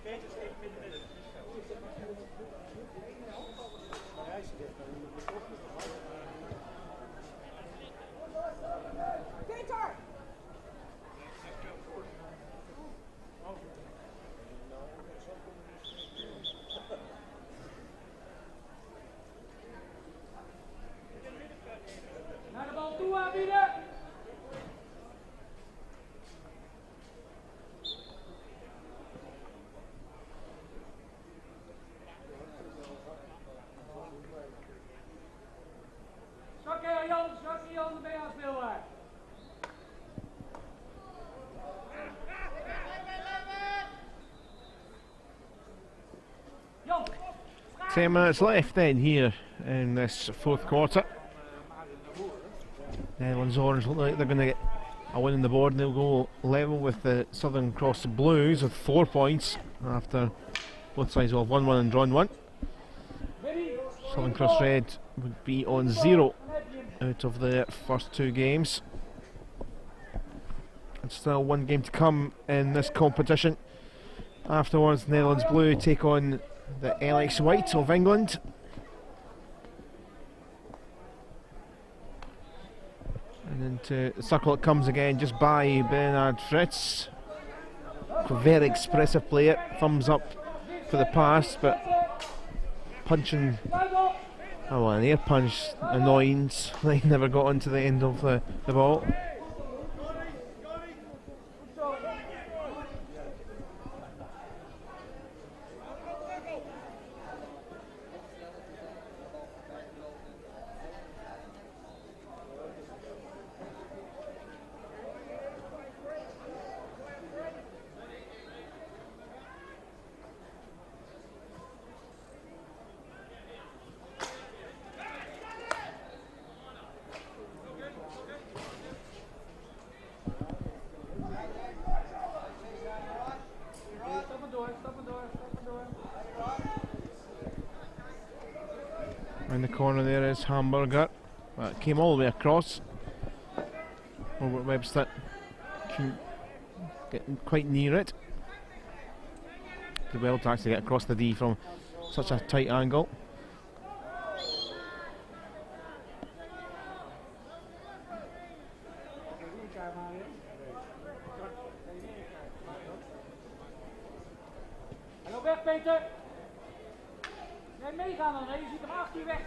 Beter is even in het midden. Peter! Naar de bal toe aanbieden. Zakken Jan, dan ben je aan het speelbaar. Jan! 10 minutes left then here in this fourth quarter. Netherlands Orange look like they're going to get a win on the board, and they'll go level with the Southern Cross Blues with 4 points after both sides will have won one and drawn one. Southern Cross Red would be on 0 out of the first 2 games. And still 1 game to come in this competition. Afterwards, Netherlands Blue take on the LX White of England. And into the circle it comes again, just by Bernard Fritz. A very expressive player, thumbs up for the pass, but punching, oh, an air punch, annoyance. They never got onto the end of the ball. In the corner there is Hamburger. It came all the way across. Robert Webster getting quite near it. Did well to actually get across the D from such a tight angle. Hallo weg Peter! Nee, meegaan dan, hè? Je ziet hem achter je weg.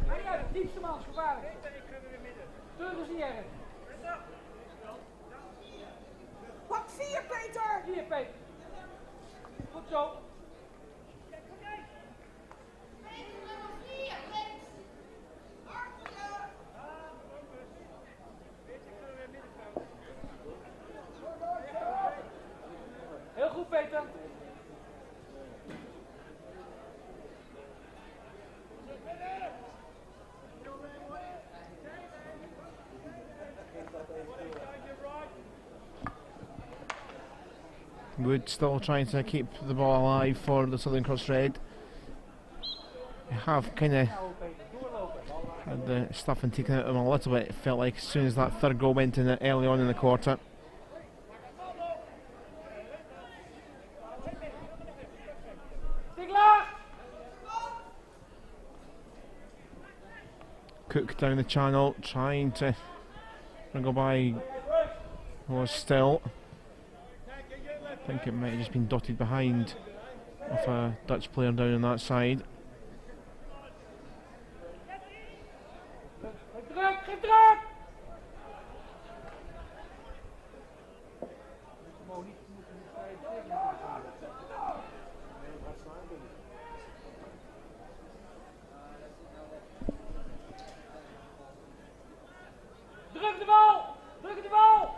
Ga niet uit, het diepste man is gevaarlijk. Terug is niet erg. Pak 4, Peter! Hier Peter. Goed zo. Heel goed Peter. Wood still trying to keep the ball alive for the Southern Cross Red. They have kind of had the stuffing taken out of them a little bit, it felt like, as soon as that third goal went in early on in the quarter. Cook down the channel, trying to go by, was still. I think it might have just been dotted behind of a Dutch player down on that side. Druk de bal! Druk de bal!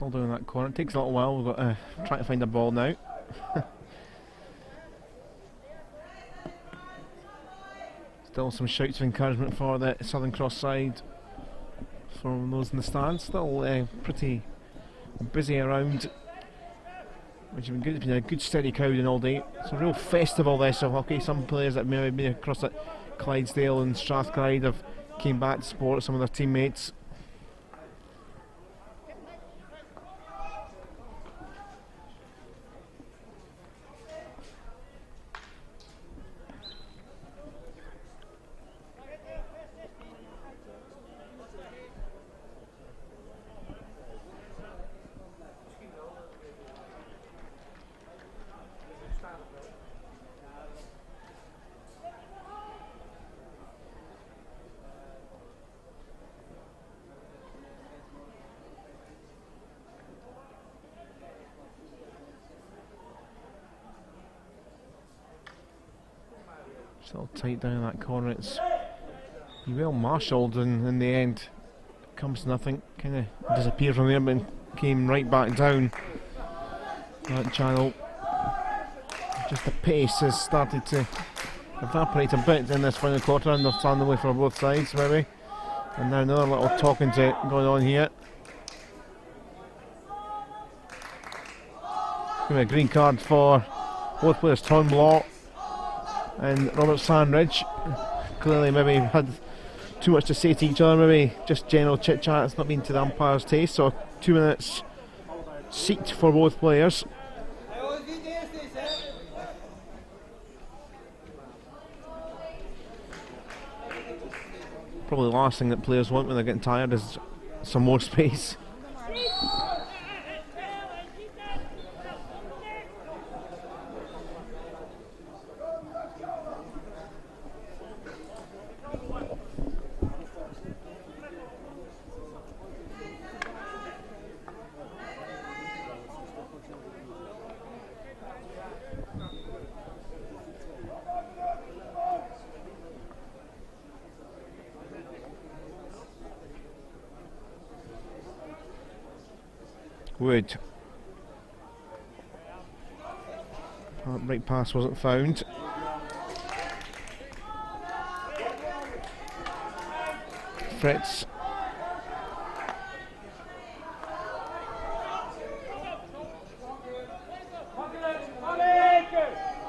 Still doing that corner. It takes a little while. We've got to try to find a ball now. Still some shouts of encouragement for the Southern Cross side from those in the stands. Still pretty busy around, which has been good. It's been a good steady crowd all day. It's a real festival this of hockey. Some players that may have been across at Clydesdale and Strathclyde have came back to support some of their teammates. Still tight down in that corner. It's well marshalled, and in the end comes to nothing. Kind of disappeared from there, but came right back down that channel. Just the pace has started to evaporate a bit in this final quarter, understandably for both sides maybe. And now another little talking to going on here. Give me a green card for both players, Tom Law and Robert Sandridge. Clearly maybe had too much to say to each other, maybe just general chit chat. It's not been to the umpire's taste, so 2 minutes seat for both players. Probably the last thing that players want when they're getting tired is some more space. Wood. Right pass wasn't found. Fritz.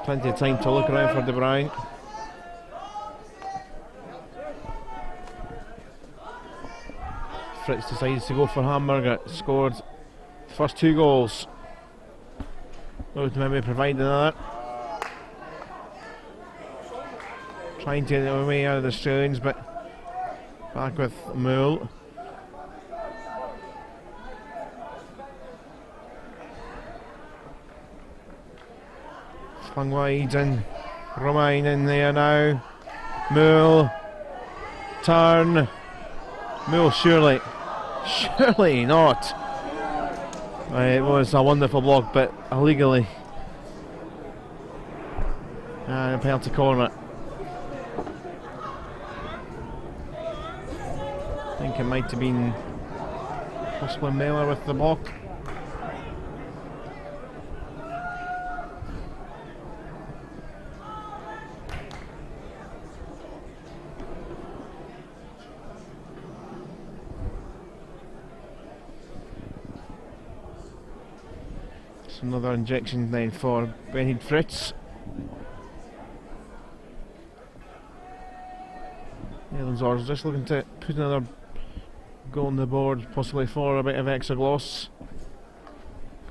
Plenty of time to look around for De Bruyne. Fritz decides to go for Hamburger. Scored first 2 goals. Would maybe provide another. Trying to get away out of the Australians, but back with Moole. Flung wide and Romain in there now. Moole. Turn. Moole, surely. Surely not. It was a wonderful block, but illegally. And a penalty corner. I think it might have been possibly Miller with the block. Another injection then for Benny Fritz. Netherlands just looking to put another goal on the board, possibly for a bit of extra gloss.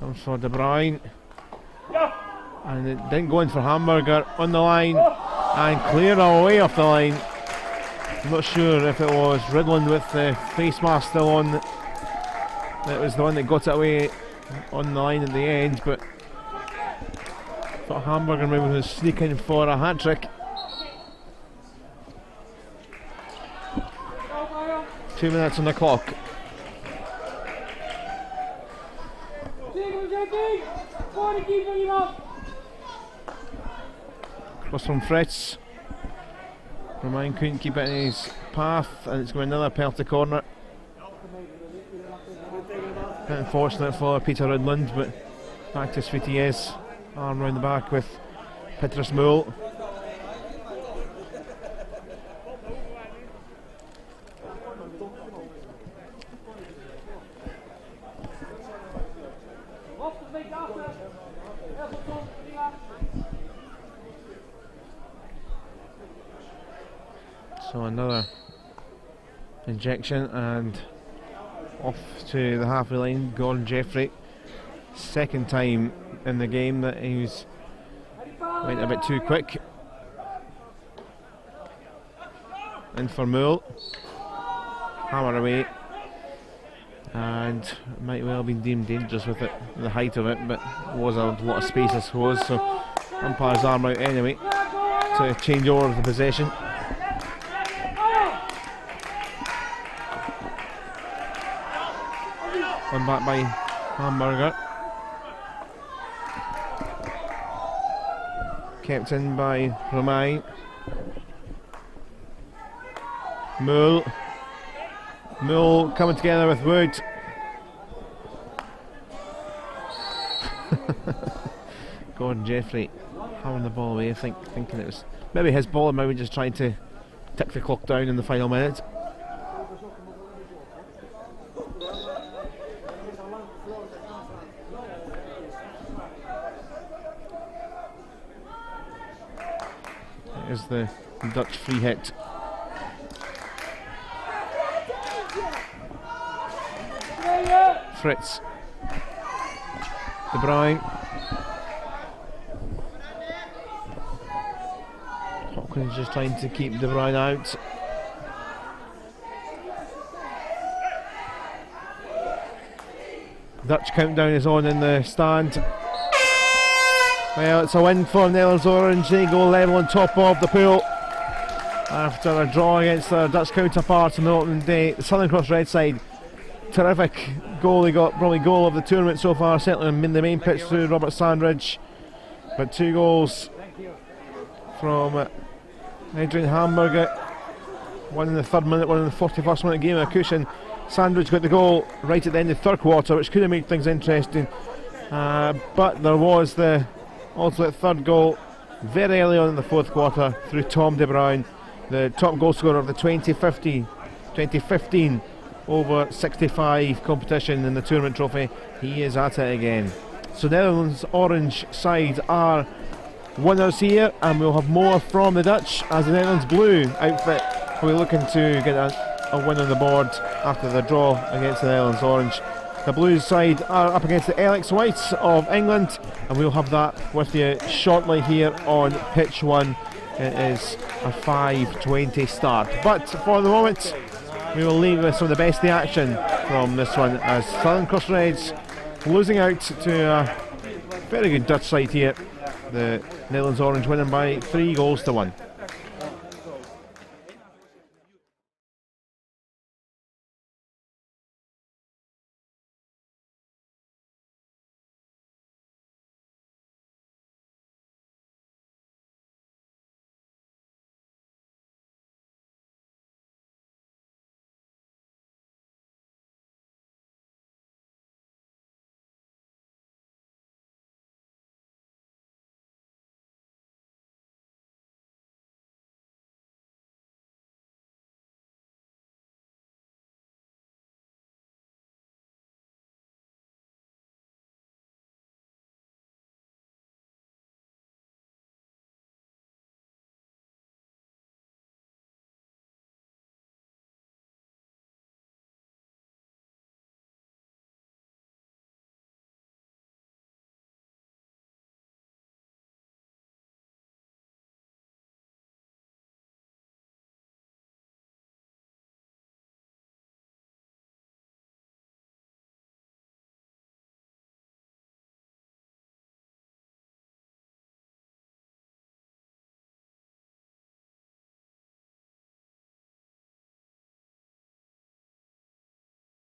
Comes for De Bruyne. And it didn't go in for Hamburger on the line and clear away off the line. I'm not sure if it was Ridland with the face mask still on. That was the one that got it away on the line at the end, but thought Hamburger maybe was sneaking for a hat-trick. 2 minutes on the clock. Cross from Fritz. Romain couldn't keep it in his path, and it's going to be another penalty corner. Unfortunate for Peter Ridland, but back to his feet he is. Arm round the back with Petrus Mull. So another injection and off to the halfway line, Gordon Jeffrey. Second time in the game that he went a bit too quick. In for Mull. Hammer away. And might well have been deemed dangerous with it, the height of it, but was a lot of space I suppose, so umpire's arm out anyway to change over the possession. One back by Hamburger. Kept in by Romain. Mull coming together with Wood. Gordon Jeffrey having the ball away, thinking it was maybe his ball, and maybe just trying to tick the clock down in the final minute. It is the Dutch free hit. Fritz. De Bruyne. Hopkins just trying to keep De Bruyne out. Dutch countdown is on in the stand. Well, it's a win for Netherlands Orange. They go level on top of the pool after a draw against their Dutch counterparts on the opening day. The Southern Cross Red side, terrific goal. They got probably goal of the tournament so far, certainly in the main pitch through Robert Sandridge. But 2 goals from Adrian Hamburger. One in the 3rd minute, one in the 41st minute game of a cushion. Sandridge got the goal right at the end of the 3rd quarter, which could have made things interesting. But there was the ultimate 3rd goal very early on in the 4th quarter through Tom De Bruyne, the top goal scorer of the 2015 over 65 competition in the tournament trophy. He is at it again. So Netherlands Orange side are winners here, and we'll have more from the Dutch as the Netherlands Blue outfit will be looking to get a win on the board after the draw against the Netherlands Orange. The Blues side are up against the Alex Whites of England, and we'll have that with you shortly here on Pitch 1. It is a 5:20 start. But for the moment, we will leave with some of the best of the action from this one as Southern Cross Reds losing out to a very good Dutch side here. The Netherlands Orange winning by 3 goals to 1.